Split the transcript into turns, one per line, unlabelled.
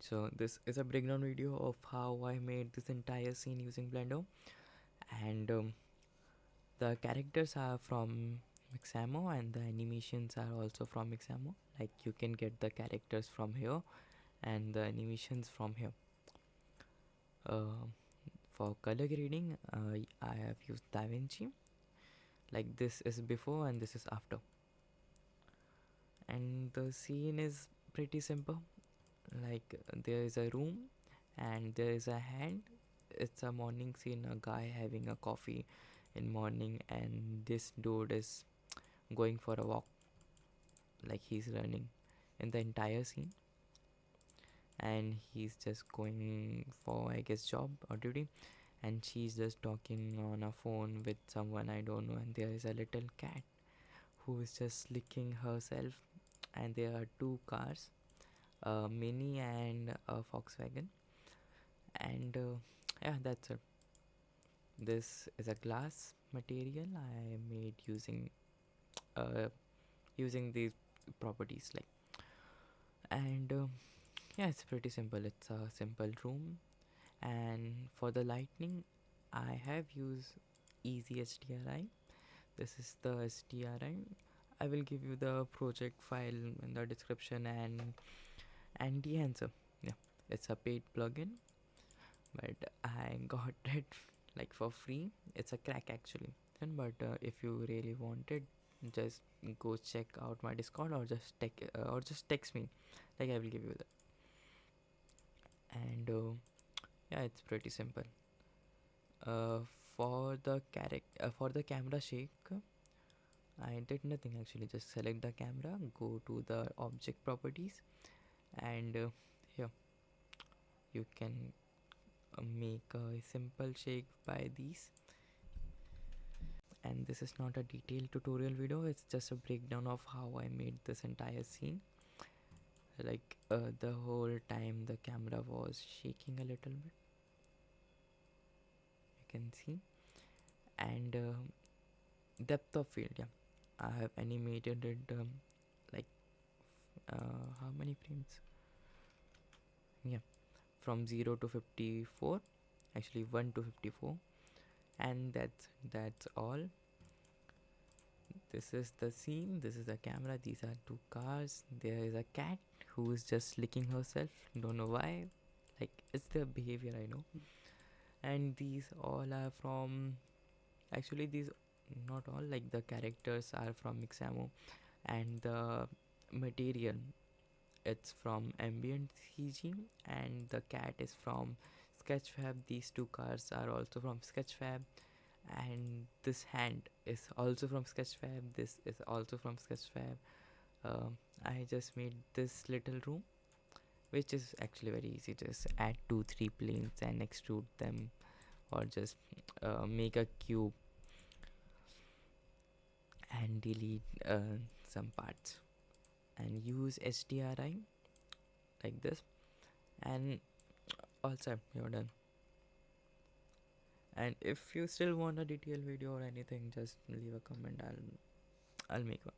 So this is a breakdown video of how I made this entire scene using Blender, and the characters are from Mixamo and the animations are also from Mixamo. Like you can get the characters from here and the animations from here. Uh, for color grading, I have used DaVinci. Like this is before and this is after. And the scene is pretty simple. Like there is a room and there is a hand. It's a morning scene, a guy having a coffee in morning, and this dude is going for a walk, like he's running in the entire scene, and he's just going for, I guess, job or duty, and she's just talking on a phone with someone I don't know, and there is a little cat who is just licking herself, and there are two cars, a Mini and a Volkswagen, and yeah, that's it. This is a glass material I made uh, using these properties, like, and yeah, it's pretty simple. It's a simple room, and for the lightning I have used easy HDRI. This is the HDRI. I will give you the project file in the description, and the answer. Yeah, it's a paid plugin, but I got it like for free. It's a crack actually. But if you really want it, just go check out my Discord, or just text me. Like I will give you that. And yeah, it's pretty simple. Uh, for the camera shake, I did nothing actually. Just select the camera, go to the object properties, and here you can make a simple shake by these. And this is not a detailed tutorial video, it's just a breakdown of how I made this entire scene. Like the whole time the camera was shaking a little bit, you can see. And depth of field, yeah, I have animated it like how many frames, yeah, from 0 to 54, actually 1 to 54. And that's all. This is the scene, this is the camera, these are two cars, there is a cat who is just licking herself, don't know why, like it's their behavior, I know. And these all are from, actually these, not all, like the characters are from Mixamo, and the material, it's from Ambient CG, and the cat is from Sketchfab. These two cars are also from Sketchfab, and this hand is also from Sketchfab. This is also from Sketchfab. I just made this little room, which is actually very easy. Just add 2-3 planes and extrude them, or just make a cube and delete some parts, and use HDRI like this, and also you're done. And if you still want a detailed video or anything, just leave a comment. I'll make one.